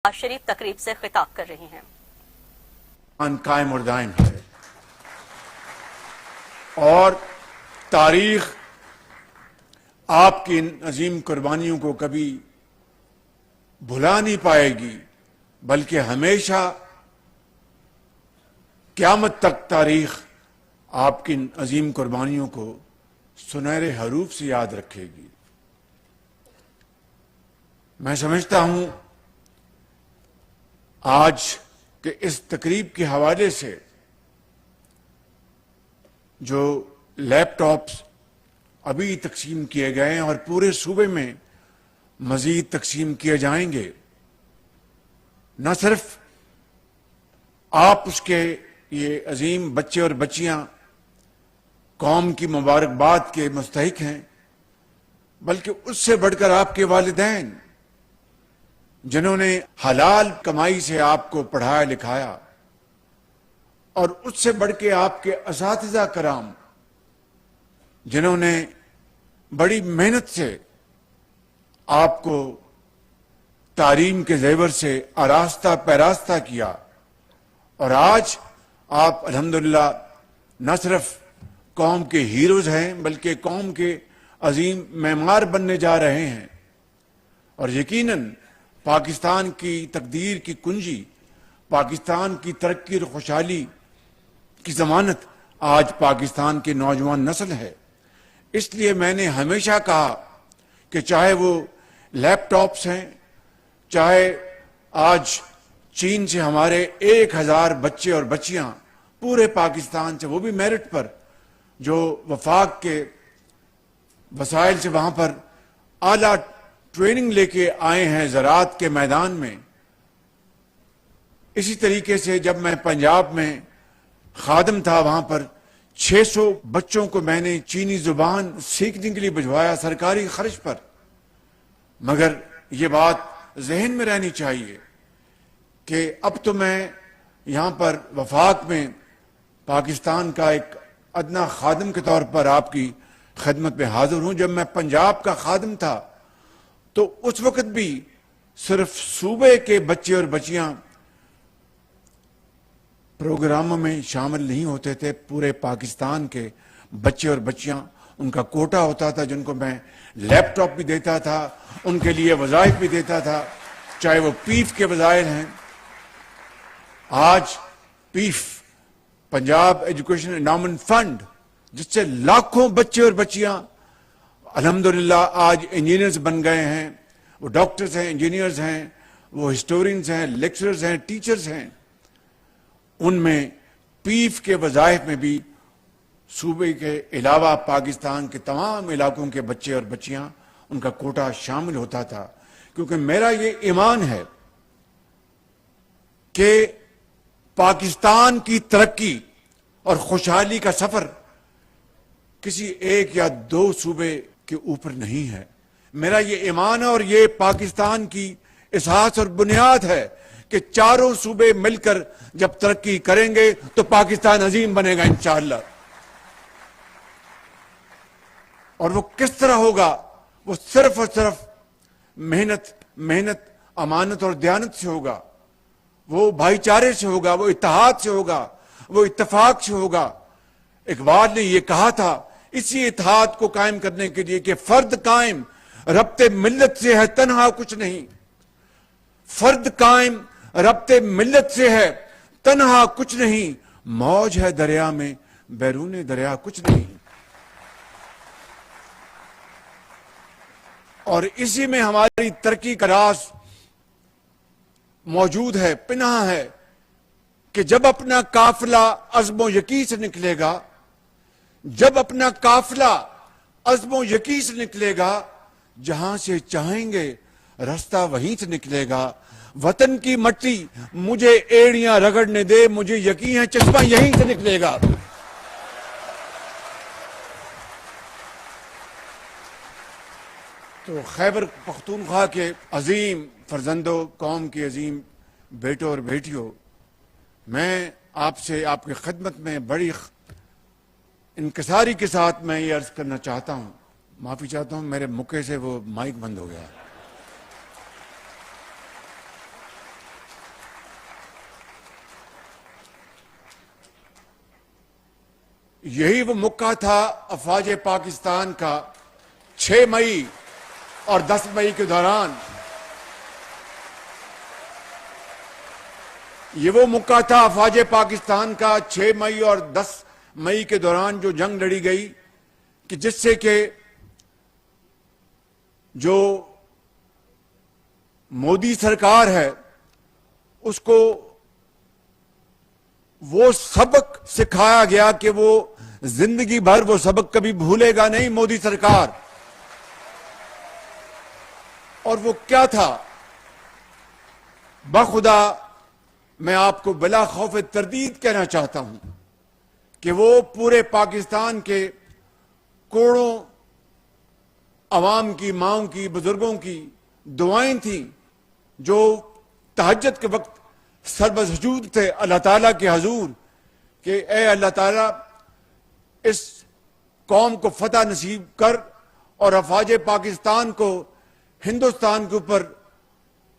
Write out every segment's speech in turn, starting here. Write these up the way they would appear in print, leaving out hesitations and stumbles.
شریف تقریب سے خطاب کر رہی ہیں۔ قائم اور دائم ہے اور تاریخ آپ کی ان عظیم قربانیوں کو کبھی بھلا نہیں پائے گی، بلکہ ہمیشہ قیامت تک تاریخ آپ کی ان عظیم قربانیوں کو سنہرے حروف سے یاد رکھے گی۔ میں سمجھتا ہوں آج کہ اس تقریب کے حوالے سے جو لیپ ٹاپس ابھی تقسیم کیے گئے ہیں اور پورے صوبے میں مزید تقسیم کیے جائیں گے، نہ صرف آپ اس کے یہ عظیم بچے اور بچیاں قوم کی مبارکباد کے مستحق ہیں، بلکہ اس سے بڑھ کر آپ کے والدین جنہوں نے حلال کمائی سے آپ کو پڑھایا لکھایا، اور اس سے بڑھ کے آپ کے اساتذہ کرام جنہوں نے بڑی محنت سے آپ کو تعلیم کے زیور سے آراستہ پیراستہ کیا، اور آج آپ الحمدللہ نہ صرف قوم کے ہیروز ہیں بلکہ قوم کے عظیم معمار بننے جا رہے ہیں، اور یقیناً پاکستان کی تقدیر کی کنجی، پاکستان کی ترقی اور خوشحالی کی ضمانت آج پاکستان کی نوجوان نسل ہے۔ اس لیے میں نے ہمیشہ کہا کہ چاہے وہ لیپ ٹاپس ہیں، چاہے آج چین سے ہمارے 1000 بچے اور بچیاں پورے پاکستان سے، وہ بھی میرٹ پر، جو وفاق کے وسائل سے وہاں پر اعلیٰ ٹریننگ لے کے آئے ہیں زراعت کے میدان میں۔ اسی طریقے سے جب میں پنجاب میں خادم تھا، وہاں پر 600 بچوں کو میں نے چینی زبان سیکھنے کے لیے بھجوایا سرکاری خرچ پر۔ مگر یہ بات ذہن میں رہنی چاہیے کہ اب تو میں یہاں پر وفاق میں پاکستان کا ایک ادنا خادم کے طور پر آپ کی خدمت میں حاضر ہوں۔ جب میں پنجاب کا خادم تھا تو اس وقت بھی صرف صوبے کے بچے اور بچیاں پروگراموں میں شامل نہیں ہوتے تھے، پورے پاکستان کے بچے اور بچیاں، ان کا کوٹا ہوتا تھا، جن کو میں لیپ ٹاپ بھی دیتا تھا، ان کے لیے وظائف بھی دیتا تھا، چاہے وہ پیف کے وظائف ہیں۔ آج پیف پنجاب ایجوکیشن انڈاؤمنٹ فنڈ، جس سے لاکھوں بچے اور بچیاں الحمدللہ آج انجینئرز بن گئے ہیں، وہ ڈاکٹرز ہیں، انجینئرز ہیں، وہ ہسٹورینز ہیں، لیکچررز ہیں، ٹیچرز ہیں، ان میں پیف کے وظائف میں بھی صوبے کے علاوہ پاکستان کے تمام علاقوں کے بچے اور بچیاں ان کا کوٹا شامل ہوتا تھا۔ کیونکہ میرا یہ ایمان ہے کہ پاکستان کی ترقی اور خوشحالی کا سفر کسی ایک یا دو صوبے کے اوپر نہیں ہے۔ میرا یہ ایمان ہے اور یہ پاکستان کی اساس اور بنیاد ہے کہ چاروں صوبے مل کر جب ترقی کریں گے تو پاکستان عظیم بنے گا انشاءاللہ۔ اور وہ کس طرح ہوگا؟ وہ صرف اور صرف محنت، امانت اور دیانت سے ہوگا، وہ بھائی چارے سے ہوگا، وہ اتحاد سے ہوگا، وہ اتفاق سے ہوگا۔ اقبال نے یہ کہا تھا اسی اتحاد کو قائم کرنے کے لیے کہ فرد قائم ربط ملت سے ہے تنہا کچھ نہیں، فرد قائم ربط ملت سے ہے تنہا کچھ نہیں، موج ہے دریا میں بیرون دریا کچھ نہیں۔ اور اسی میں ہماری ترقی کا راز موجود ہے، پنہاں ہے، کہ جب اپنا قافلہ عزم و یقین سے نکلے گا، جب اپنا قافلہ عزم و یقین سے نکلے گا، جہاں سے چاہیں گے راستہ وہیں سے نکلے گا۔ وطن کی مٹی مجھے ایڑیاں رگڑنے دے، مجھے یقین ہے چشمہ یہیں سے نکلے گا۔ تو خیبر پختونخوا کے عظیم فرزندوں، قوم کے عظیم بیٹوں اور بیٹیوں، میں آپ سے آپ کی خدمت میں بڑی انکساری کے ساتھ میں یہ عرض کرنا چاہتا ہوں، معافی چاہتا ہوں، میرے مکے سے وہ مائک بند ہو گیا۔ यही वो मौका था अफवाज पाकिस्तान का 6 मई और 10 मई के दौरान। ये वो मौका था अफवाज पाकिस्तान का 6 मई और 10 मई के दौरान जो जंग लड़ी गई कि जिससे कि जो मोदी सरकार है उसको वो सबक सिखाया गया कि वो जिंदगी भर वो सबक कभी भूलेगा नहीं मोदी सरकार। और वो क्या था? बखुदा मैं आपको बिला खौफ तरदीद कहना चाहता हूं कि वो पूरे पाकिस्तान के करोड़ों अवाम की, माओं की, बुजुर्गों की दुआएं थीं जो तहज्जुद के वक्त सरबसजूद थे अल्लाह ताला के हजूर कि ए अल्लाह ताला इस कौम को फतह नसीब कर और अफवाज पाकिस्तान को हिंदुस्तान के ऊपर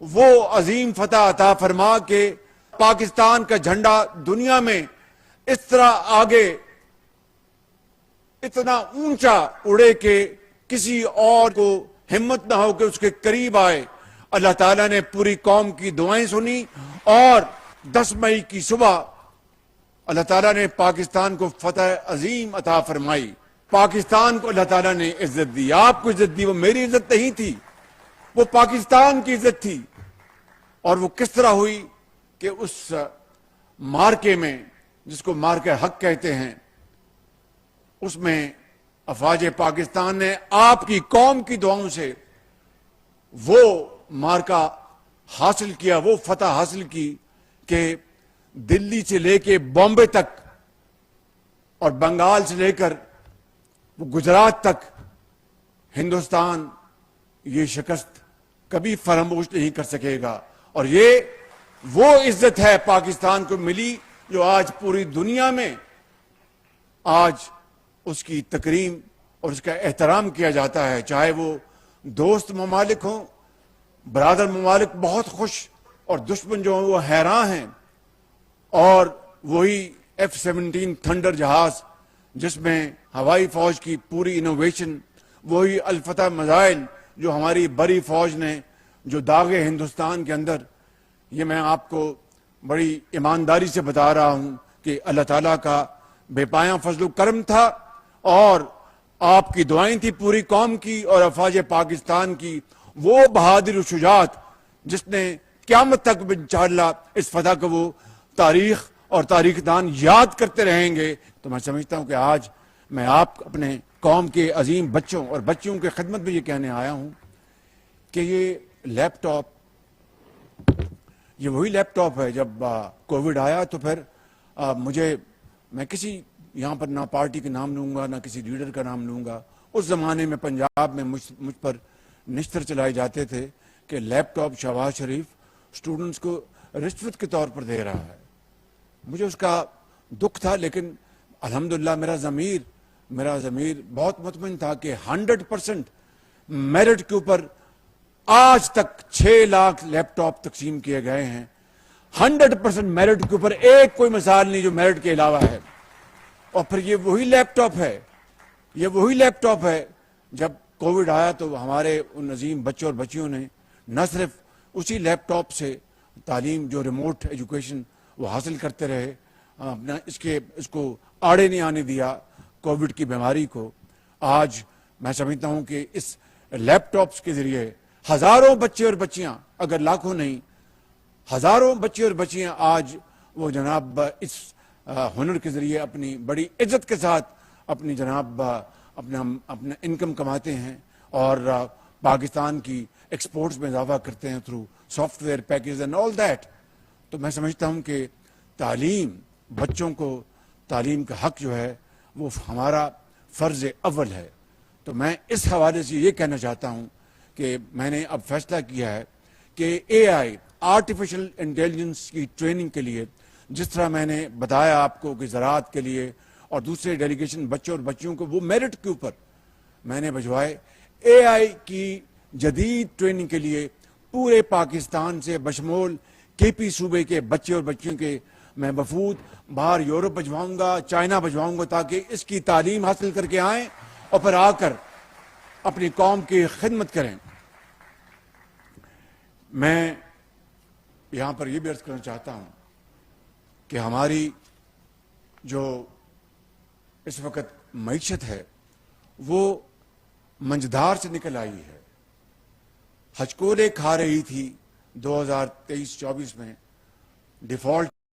वो अजीम फतह अता फरमा के पाकिस्तान का झंडा दुनिया में इस तरह आगे इतना ऊंचा उड़े कि किसी और को हिम्मत ना हो कि उसके करीब आए। अल्लाह ताला ने पूरी कौम की दुआएं सुनी और 10 मई की सुबह अल्लाह ताला ने पाकिस्तान को फतह अजीम अता फरमाई। पाकिस्तान को अल्लाह ताला ने इज्जत दी। आपको इज्जत दी, वो मेरी इज्जत नहीं थी, वो पाकिस्तान की इज्जत थी। और वो किस तरह हुई कि उस मार्के में, जिसको मार्के हक कहते हैं, उसमें अफवाज पाकिस्तान ने आपकी कौम की दुआओं से वो मार्का हासिल किया, वो फतह हासिल की कि दिल्ली से लेके बॉम्बे तक और बंगाल से लेकर वो गुजरात तक हिंदुस्तान ये शिकस्त कभी फरामोश नहीं कर सकेगा। और ये वो इज्जत है पाकिस्तान को मिली जो आज पूरी दुनिया में आज उसकी तकरीम और उसका एहतराम किया जाता है। चाहे वो दोस्त ममालिक हों, बरादर ममालिक बहुत खुश और दुश्मन जो हैं वो हैरान हैं। और वही F-17 थंडर जहाज जिसमें हवाई फौज की पूरी इनोवेशन, वही अल-फतह मिसाइल जो हमारी बड़ी फौज ने जो दागे हिंदुस्तान के अंदर, ये मैं आपको बड़ी ईमानदारी से बता रहा हूं कि अल्लाह ताला का बेपाया फजल करम था और आपकी दुआएं थी पूरी कौम की और अफवाज पाकिस्तान की वो बहादुर शुजात जिसने क़यामत तक इंशाअल्लाह इस फतह को वो तारीख और तारीखदान याद करते रहेंगे। तो मैं समझता हूं कि आज मैं आप अपने कौम के अजीम बच्चों और बच्चियों की खिदमत में ये कहने आया हूं कि ये लैपटॉप, ये वही लैपटॉप है। जब कोविड आया तो फिर मैं किसी यहाँ पर ना पार्टी का नाम लूंगा ना किसी लीडर का नाम लूंगा। उस जमाने में पंजाब में मुझ पर निश्तर चलाए जाते थे कि लैपटॉप शहबाज शरीफ स्टूडेंट्स को रिश्वत के तौर पर दे रहा है। मुझे उसका दुख था, लेकिन अल्हम्दुलिल्लाह मेरा ज़मीर बहुत मुतमिन था कि 100% मेरिट के ऊपर आज तक 6 लाख लैपटॉप तकसीम किए गए हैं। 100% मेरिट के ऊपर एक कोई मिसाल नहीं जो मेरिट के अलावा है। और फिर ये वही लैपटॉप है जब कोविड आया तो हमारे उन अजीम बच्चों और बच्चियों ने न सिर्फ उसी लैपटॉप से तालीम, जो रिमोट एजुकेशन वो हासिल करते रहे, अपना इसको आड़े नहीं आने दिया कोविड की बीमारी को। आज मैं समझता हूं कि इस लैपटॉप्स के जरिए हजारों बच्चे और बच्चियां, अगर लाखों नहीं हजारों बच्चे और बच्चियां आज वो जनाब इस हुनर के जरिए अपनी बड़ी इज्जत के साथ अपनी जनाब अपना इनकम कमाते हैं और पाकिस्तान की एक्सपोर्ट्स में इजाफा करते हैं through software package and all that. तो मैं समझता हूं कि तालीम, बच्चों को तालीम का हक जो है वो हमारा फर्ज अव्वल है। तो मैं इस हवाले से ये कहना चाहता हूं कि मैंने अब फैसला किया है कि AI आर्टिफिशियल इंटेलिजेंस की ट्रेनिंग के लिए, जिस तरह मैंने बताया आपको कि ज़राअत के लिए और दूसरे डेलीगेशन बच्चों और बच्चियों को वो मेरिट के ऊपर मैंने भिजवाए, AI की जदीद ट्रेनिंग के लिए पूरे पाकिस्तान से बशमूल KP सूबे के बच्चे और बच्चियों के میں وفود باہر یورپ بھجواؤں گا، چائنا بھجواؤں گا، تاکہ اس کی تعلیم حاصل کر کے آئیں اور پھر آ کر اپنی قوم کی خدمت کریں۔ میں یہاں پر یہ بھی عرض کرنا چاہتا ہوں کہ ہماری جو اس وقت معیشت ہے وہ منجدار سے نکل آئی ہے، ہچکولے کھا رہی تھی 2023-24 میں، ڈیفالٹ